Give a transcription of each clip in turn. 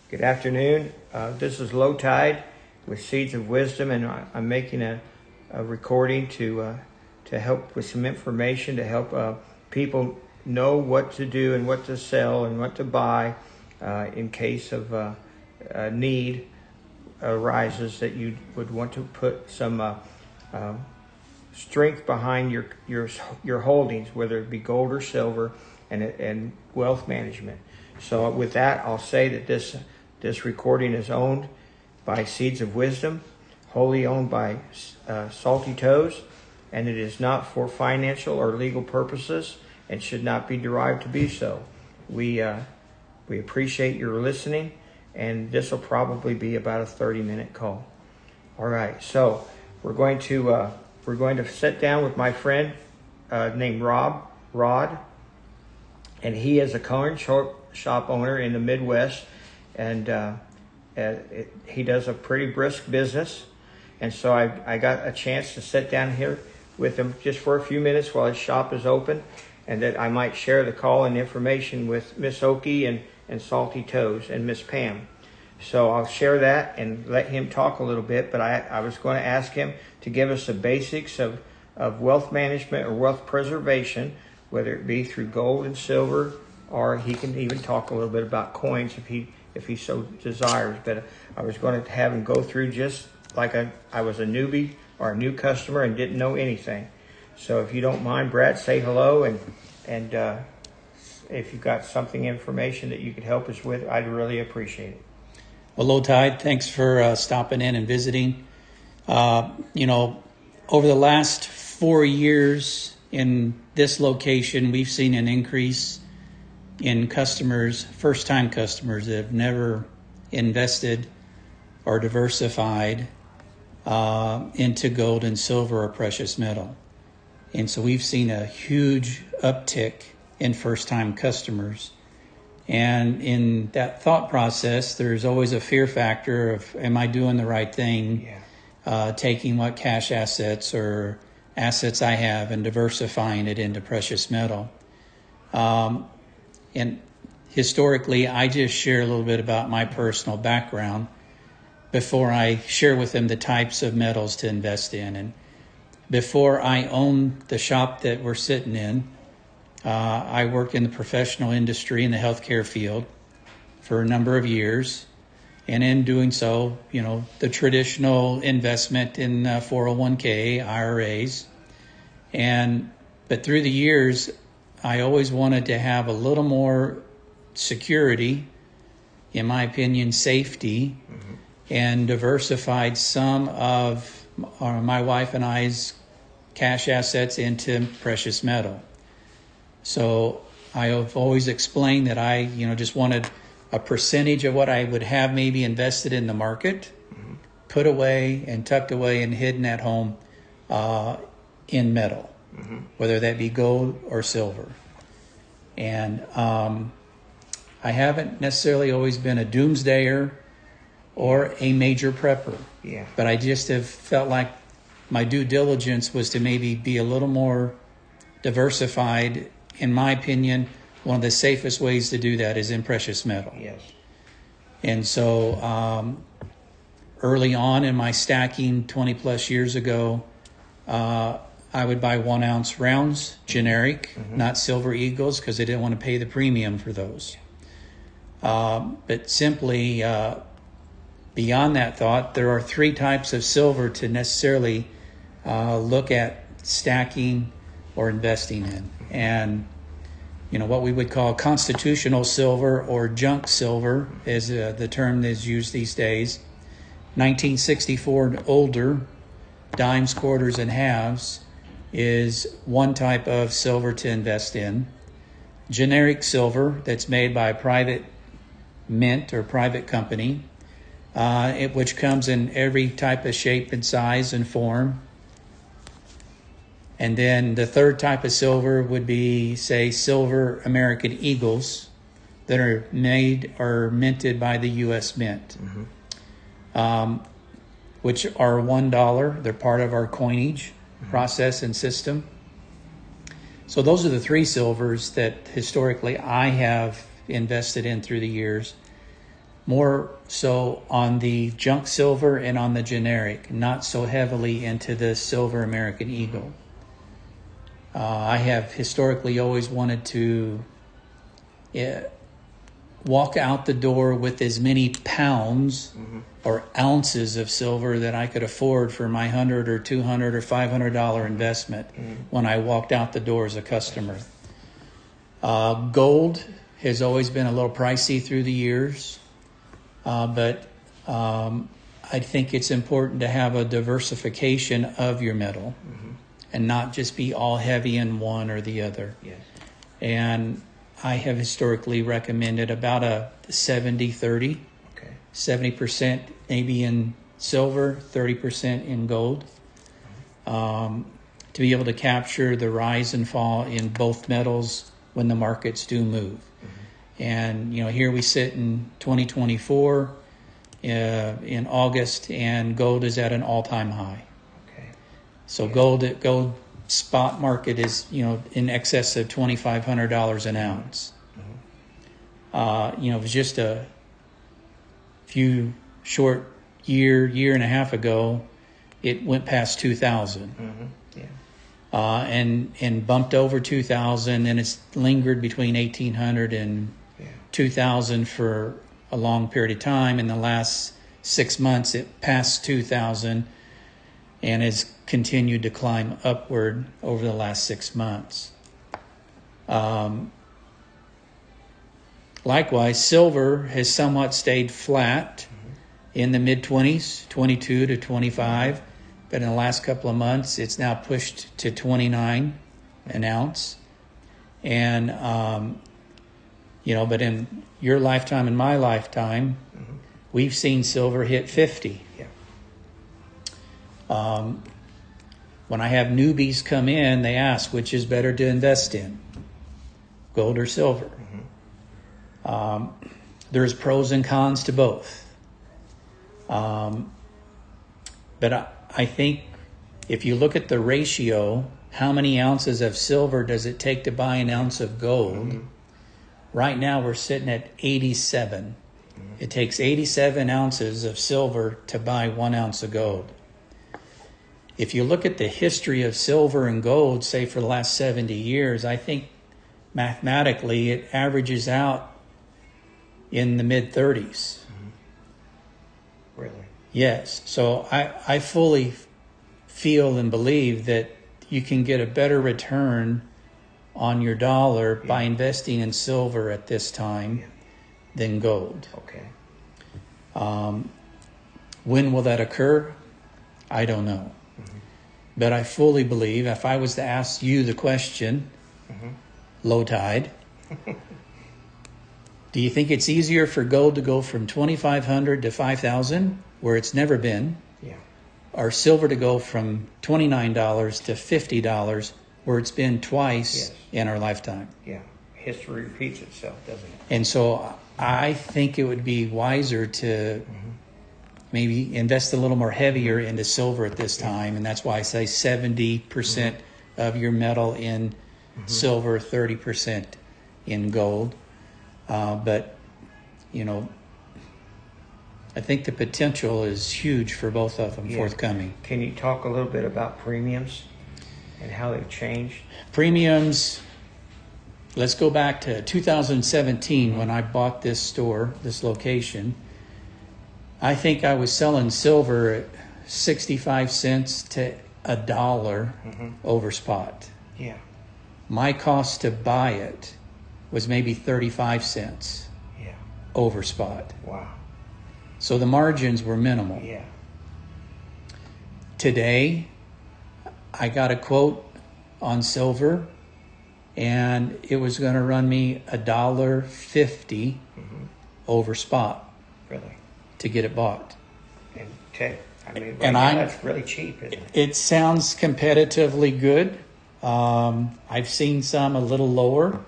Good afternoon. This is Lowtide with Seeds of Wisdom, and I'm making a recording to help with some information to help people know what to do and what to sell and what to buy in case of need arises that you would want to put some strength behind your holdings, whether it be gold or silver, and wealth management. So with that, I'll say that this recording is owned by Seeds of Wisdom, wholly owned by Salty Toes, and it is not for financial or legal purposes and should not be derived to be so. We appreciate your listening, and this will probably be about a 30-minute call. All right, so we're going to sit down with my friend named Rod, and he is a coin shop owner in the Midwest. And he does a pretty brisk business. And so I got a chance to sit down here with him just for a few minutes while his shop is open, and that I might share the call and information with Miss Okie and Salty Toes and Miss Pam. So I'll share that and let him talk a little bit, but I was going to ask him to give us the basics of wealth management or wealth preservation, whether it be through gold and silver, or he can even talk a little bit about coins if he so desires. But I was going to have him go through just like I was a newbie or a new customer and didn't know anything. So if you don't mind, Brad, say hello, and if you've got information that you could help us with, I'd really appreciate it. Well, Lowtide, thanks for stopping in and visiting. Over the last 4 years in this location, we've seen an increase in customers, first-time customers that have never invested or diversified into gold and silver or precious metal. And so we've seen a huge uptick in first-time customers. And in that thought process, there's always a fear factor of, am I doing the right thing? Yeah. Taking what cash assets or assets I have and diversifying it into precious metal. And historically, I just share a little bit about my personal background before I share with them the types of metals to invest in. And before I owned the shop that we're sitting in, I worked in the professional industry in the healthcare field for a number of years. And in doing so, the traditional investment in 401k, IRAs. But through the years, I always wanted to have a little more security, in my opinion, safety, and diversified some of my wife and I's cash assets into precious metal. So I have always explained that I, just wanted a percentage of what I would have maybe invested in the market, put away and tucked away and hidden at home in metal. Whether that be gold or silver. And I haven't necessarily always been a doomsdayer or a major prepper. Yeah. But I just have felt like my due diligence was to maybe be a little more diversified. In my opinion, one of the safest ways to do that is in precious metal. Yes. And so early on in my stacking 20 plus years ago, I would buy 1 ounce rounds, generic, not silver eagles, because I didn't want to pay the premium for those. But simply, beyond that thought, there are 3 types of silver to necessarily look at stacking or investing in. And, what we would call constitutional silver or junk silver is the term that is used these days. 1964 and older, dimes, quarters, and halves is one type of silver to invest in. Generic silver that's made by a private mint or private company, which comes in every type of shape and size and form. And then the third type of silver would be, say, silver American Eagles that are made or minted by the U.S. Mint, which are $1. They're part of our coinage process and system. So those are the 3 silvers that historically I have invested in through the years. more so on the junk silver and on the generic, not so heavily into the silver American Eagle. I have historically always wanted to walk out the door with as many pounds or ounces of silver that I could afford for my $100 or $200 or $500 investment when I walked out the door as a customer. Gold has always been a little pricey through the years, but I think it's important to have a diversification of your metal and not just be all heavy in one or the other. Yes. And I have historically recommended about a 70-30, Okay. 70% maybe in silver, 30% in gold, to be able to capture the rise and fall in both metals when the markets do move. And, you know, here we sit in 2024 in August, and gold is at an all-time high. Okay. So gold spot market is, you know, in excess of $2,500 an ounce. You know, it was just a few short year and a half ago, it went past 2,000. And bumped over 2,000, and it's lingered between 1,800 and 2,000 for a long period of time. In the last 6 months, it passed 2,000 and has continued to climb upward over the last 6 months. Likewise, silver has somewhat stayed flat in the mid-20s, 22 to 25. But in the last couple of months, it's now pushed to 29 an ounce. And, you know, but in your lifetime and my lifetime, we've seen silver hit 50. When I have newbies come in, they ask, which is better to invest in, gold or silver? There's pros and cons to both. But I think if you look at the ratio, how many ounces of silver does it take to buy an ounce of gold? Right now we're sitting at 87. It takes 87 ounces of silver to buy 1 ounce of gold. If you look at the history of silver and gold, say for the last 70 years, I think mathematically it averages out in the mid-30s. Really? Yes. So I fully feel and believe that you can get a better return on your dollar by investing in silver at this time than gold. Okay. When will that occur? I don't know. But I fully believe if I was to ask you the question, Lowtide, do you think it's easier for gold to go from 2,500 to 5,000, where it's never been, or silver to go from $29 to $50, where it's been twice in our lifetime? Yeah. History repeats itself, doesn't it? And so I think it would be wiser to maybe invest a little more heavier into silver at this time, and that's why I say 70% of your metal in silver, 30% in gold. But, you know, I think the potential is huge for both of them forthcoming. Can you talk a little bit about premiums and how they've changed? Premiums, let's go back to 2017 when I bought this store, this location. I think I was selling silver at 65 cents to $1 over spot. Yeah. My cost to buy it was maybe 35 cents over spot. Wow. So the margins were minimal. Yeah. Today, I got a quote on silver, and it was going to run me $1.50 over spot. Really? To get it bought. And that's really cheap, isn't it? It sounds competitively good. I've seen some a little lower.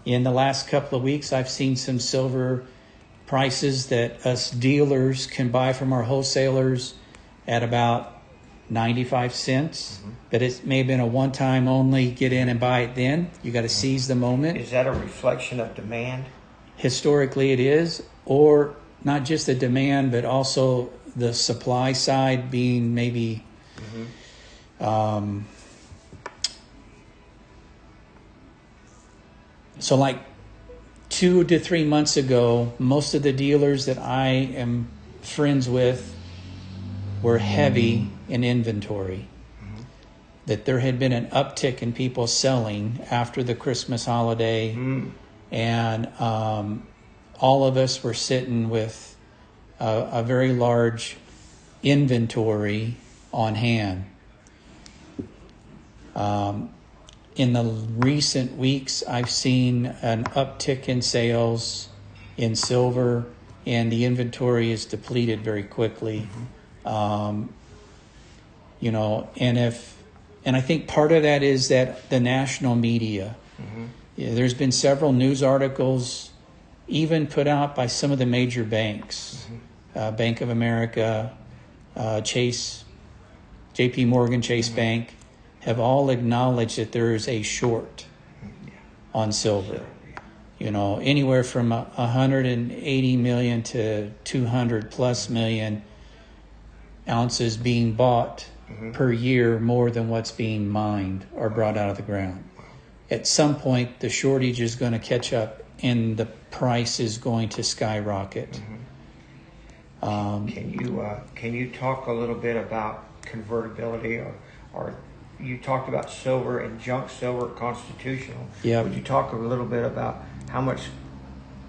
In the last couple of weeks, I've seen some silver prices that us dealers can buy from our wholesalers at about 95 cents. But it may have been a one-time only, get in and buy it then. You got to seize the moment. Is that a reflection of demand? Historically it is, or not just the demand, but also the supply side being maybe so like 2 to 3 months ago, most of the dealers that I am friends with were heavy in inventory. That there had been an uptick in people selling after the Christmas holiday, and all of us were sitting with a very large inventory on hand. In the recent weeks, I've seen an uptick in sales in silver, and the inventory is depleted very quickly. You know, and I think part of that is that the national media. Yeah, there's been several news articles, even put out by some of the major banks, Bank of America, Chase, J.P. Morgan Chase Bank, have all acknowledged that there is a short on silver. You know, anywhere from 180 million to 200 plus million ounces being bought per year, more than what's being mined or brought out of the ground. At some point, the shortage is going to catch up and the price is going to skyrocket. Can you talk a little bit about convertibility, or you talked about silver and junk silver constitutional. Yeah. Would you talk a little bit about how much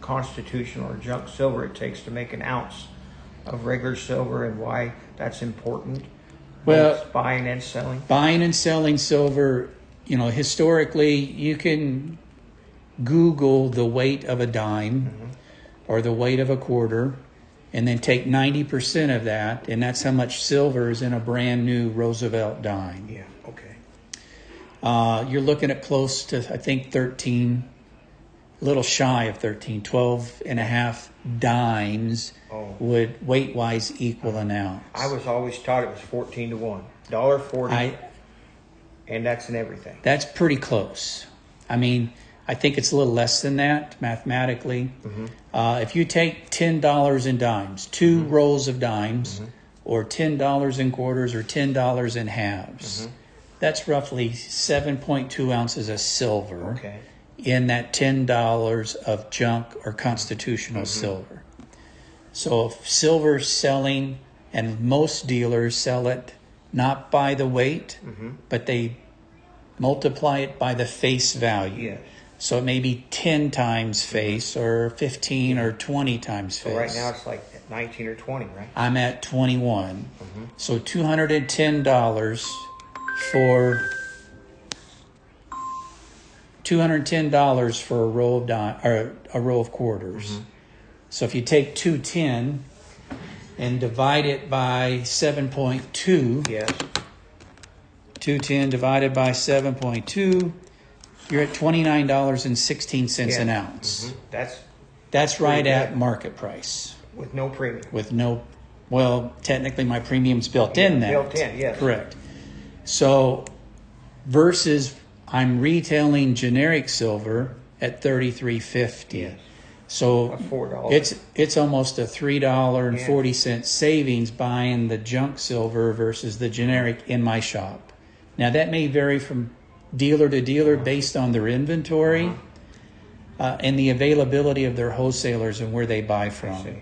constitutional or junk silver it takes to make an ounce of regular silver and why that's important? Well, both buying and selling. Buying and selling silver, you know, historically, you can Google the weight of a dime or the weight of a quarter, and then take 90% of that, and that's how much silver is in a brand new Roosevelt dime. Yeah, okay. You're looking at close to, I think, 13, a little shy of 13, 12 and a half dimes would weight-wise equal an ounce. I was always taught it was 14 to 1, $1.40, and that's in everything. That's pretty close. I mean, I think it's a little less than that mathematically. If you take $10 in dimes, two rolls of dimes, or $10 in quarters, or $10 in halves, that's roughly 7.2 ounces of silver in that $10 of junk or constitutional silver. So if silver's selling, and most dealers sell it not by the weight, but they multiply it by the face value. Yes. So it may be 10 times face or 15 or 20 times face. So right now it's like 19 or 20, right? I'm at 21. So $210 for a row of or a row of quarters. So if you take 210 and divide it by 7.2, yes. 210 divided by 7.2, you're at $29.16 an ounce. That's right at market price. With no premium. With no, well, technically my premium's built in that. Built in, yes. Correct. So versus I'm retailing generic silver at $33.50. Yes. So $4. it's almost a $3.40 savings buying the junk silver versus the generic in my shop. Now that may vary from dealer to dealer based on their inventory and the availability of their wholesalers and where they buy from.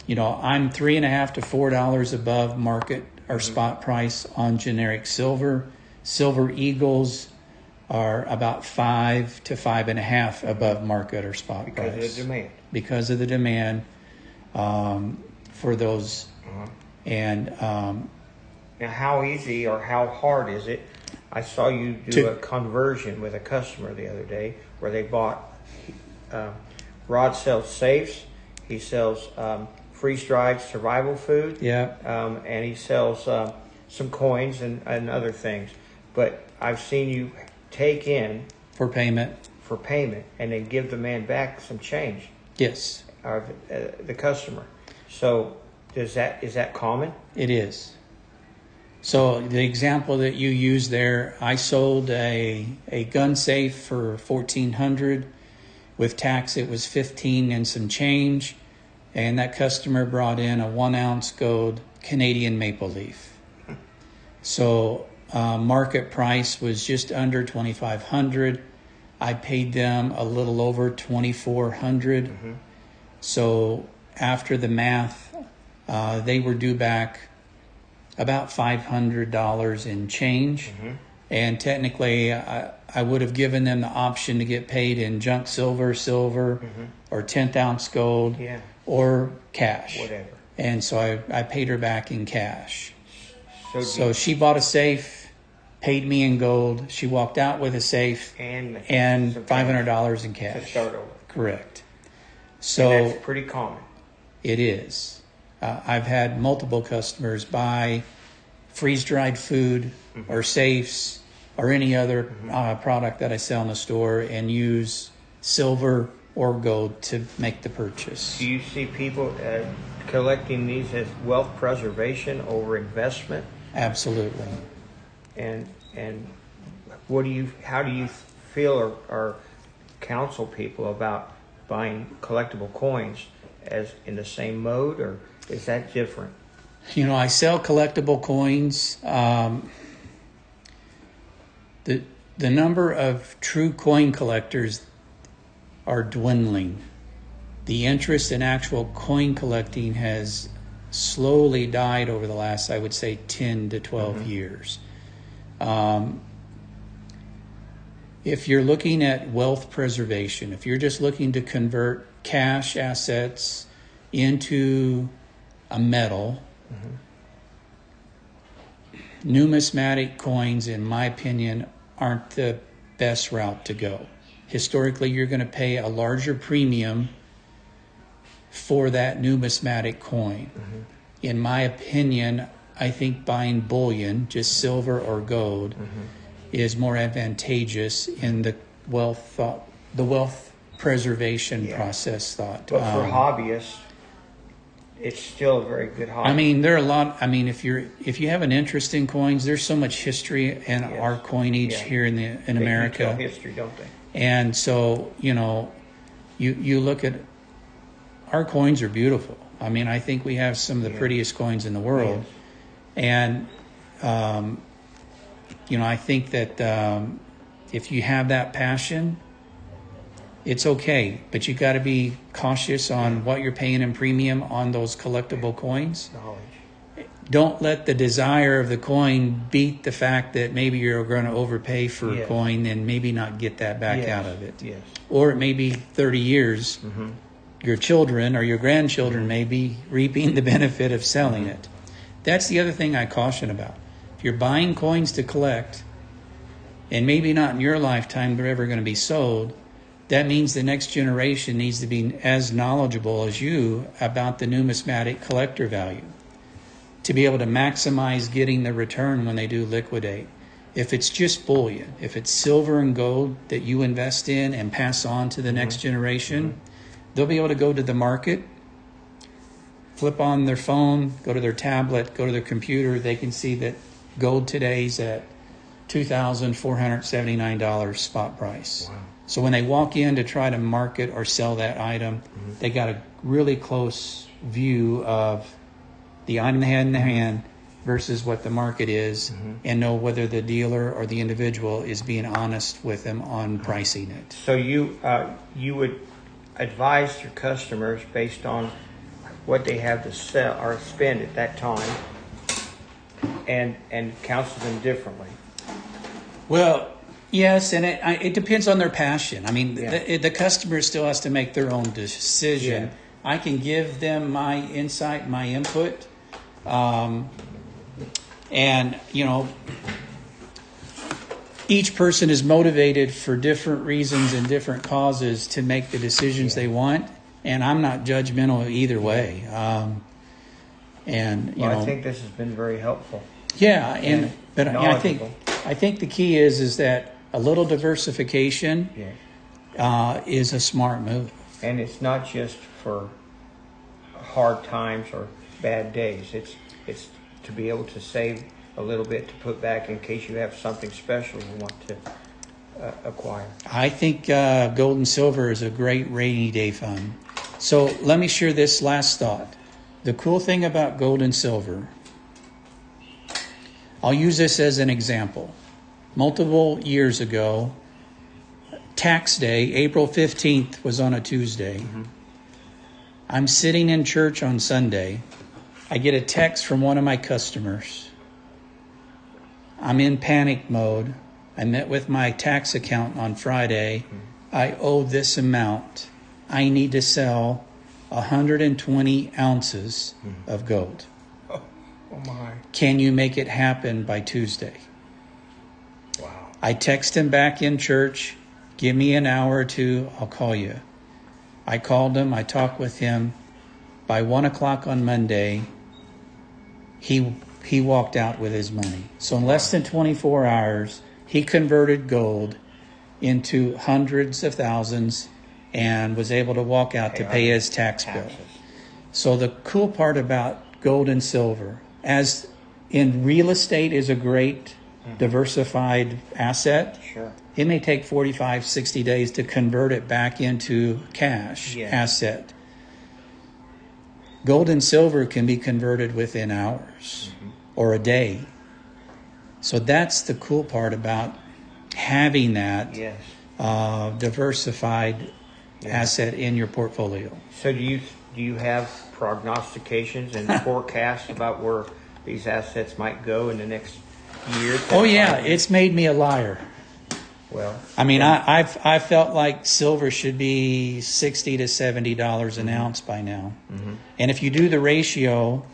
You know, I'm $3.50 to $4 above market or spot price on generic silver. Silver Eagles are about 5 to 5.5 above market or spot price. Because of the demand. Because of the demand for those. And now, how easy or how hard is it? I saw you do a conversion with a customer the other day where they bought, Rod sells safes, he sells freeze-dried survival food, and he sells some coins and other things. But I've seen you take in for payment and then give the man back some change. Yes. Or the customer. So is that common? It is. So the example that you used there, I sold a gun safe for $1,400, With tax, it was 15 and some change. And that customer brought in a 1 ounce gold Canadian maple leaf. So market price was just under 2,500. I paid them a little over 2,400. So after the math, they were due back about $500 in change. And technically, I would have given them the option to get paid in junk silver, or 10th ounce gold, or cash. Whatever. And so I paid her back in cash. So she bought a safe, paid me in gold. She walked out with a safe and $500 in cash. To start over. Correct. So and that's pretty common. It is. I've had multiple customers buy freeze-dried food or safes or any other product that I sell in the store and use silver or gold to make the purchase. Do you see people collecting these as wealth preservation over investment? Absolutely. And how do you feel or counsel people about buying collectible coins as in the same mode, or is that different? You know, I sell collectible coins. The number of true coin collectors are dwindling. The interest in actual coin collecting has slowly died over the last, I would say, 10 to 12 years. If you're looking at wealth preservation, if you're just looking to convert cash assets into a metal, numismatic coins, in my opinion, aren't the best route to go. Historically, you're going to pay a larger premium for that numismatic coin. In my opinion, I think buying bullion, just silver or gold, is more advantageous in the wealth preservation process thought. But for hobbyists, it's still a very good hobby. I mean, there are a lot. I mean, if you have an interest in coins, there's so much history in our coinage here in America. They tell history, don't they? And so, you know, you look at our coins are beautiful. I mean, I think we have some of the prettiest coins in the world. And you know, I think that if you have that passion, it's okay, but you got to be cautious on what you're paying in premium on those collectible coins. Don't let the desire of the coin beat the fact that maybe you're going to overpay for a coin and maybe not get that back out of it. Or it may be 30 years. Your children or your grandchildren may be reaping the benefit of selling it. That's the other thing I caution about. If you're buying coins to collect, and maybe not in your lifetime they're ever going to be sold, that means the next generation needs to be as knowledgeable as you about the numismatic collector value to be able to maximize getting the return when they do liquidate. If it's just bullion, if it's silver and gold that you invest in and pass on to the next generation, they'll be able to go to the market, flip on their phone, go to their tablet, go to their computer. They can see that gold today's at $2,479 spot price. Wow. So when they walk in to try to market or sell that item, they got a really close view of the item they had in the hand versus what the market is, and know whether the dealer or the individual is being honest with them on pricing it. So you would advise your customers based on what they have to sell or spend at that time, and counsel them differently. Well, yes, and it depends on their passion. I mean, the customer still has to make their own decision. I can give them my insight, my input, and you know, each person is motivated for different reasons and different causes to make the decisions they want, and I'm not judgmental either way. And you know, I think this has been very helpful. Yeah, but I think the key is that a little diversification is a smart move. And it's not just for hard times or bad days. It's to be able to save a little bit to put back in case you have something special you want to acquire? I think gold and silver is a great rainy day fund. So let me share this last thought. The cool thing about gold and silver, I'll use this as an example. Multiple years ago, tax day, April 15th, was on a Tuesday. Mm-hmm. I'm sitting in church on Sunday. I get a text from one of my customers. I'm in panic mode. I met with my tax accountant on Friday. Mm-hmm. I owe this amount. I need to sell 120 ounces of gold. Oh my. Can you make it happen by Tuesday? Wow. I text him back in church. Give me an hour or two. I'll call you. I called him. I talked with him. By 1 o'clock on Monday, he walked out with his money. So in less than 24 hours, he converted gold into hundreds of thousands and was able to walk out to pay his tax bill. So the cool part about gold and silver, as in real estate is a great diversified asset. Sure. It may take 45, 60 days to convert it back into cash asset. Gold and silver can be converted within hours or a day. So that's the cool part about having that diversified asset in your portfolio. So do you have prognostications and forecasts about where these assets might go in the next year? Oh yeah, it's made me a liar. Well, I mean, I felt like silver should be $60 to $70 an ounce by now, and if you do the ratio,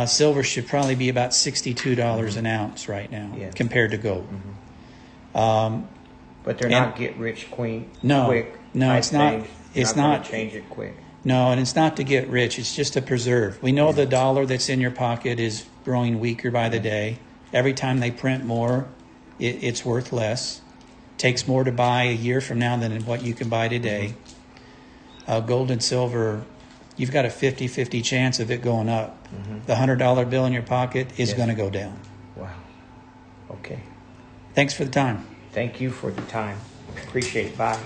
silver should probably be about $62 an ounce right now compared to gold. But they're not get rich quick. No, it's not. It's not change it quick. No, and it's not to get rich. It's just to preserve. We know the dollar that's in your pocket is growing weaker by the day. Every time they print more, it's worth less. Takes more to buy a year from now than what you can buy today. Gold and silver, you've got a 50-50 chance of it going up. The $100 bill in your pocket is going to go down. Wow. Okay. Thanks for the time. Thank you for the time. Appreciate it. Bye.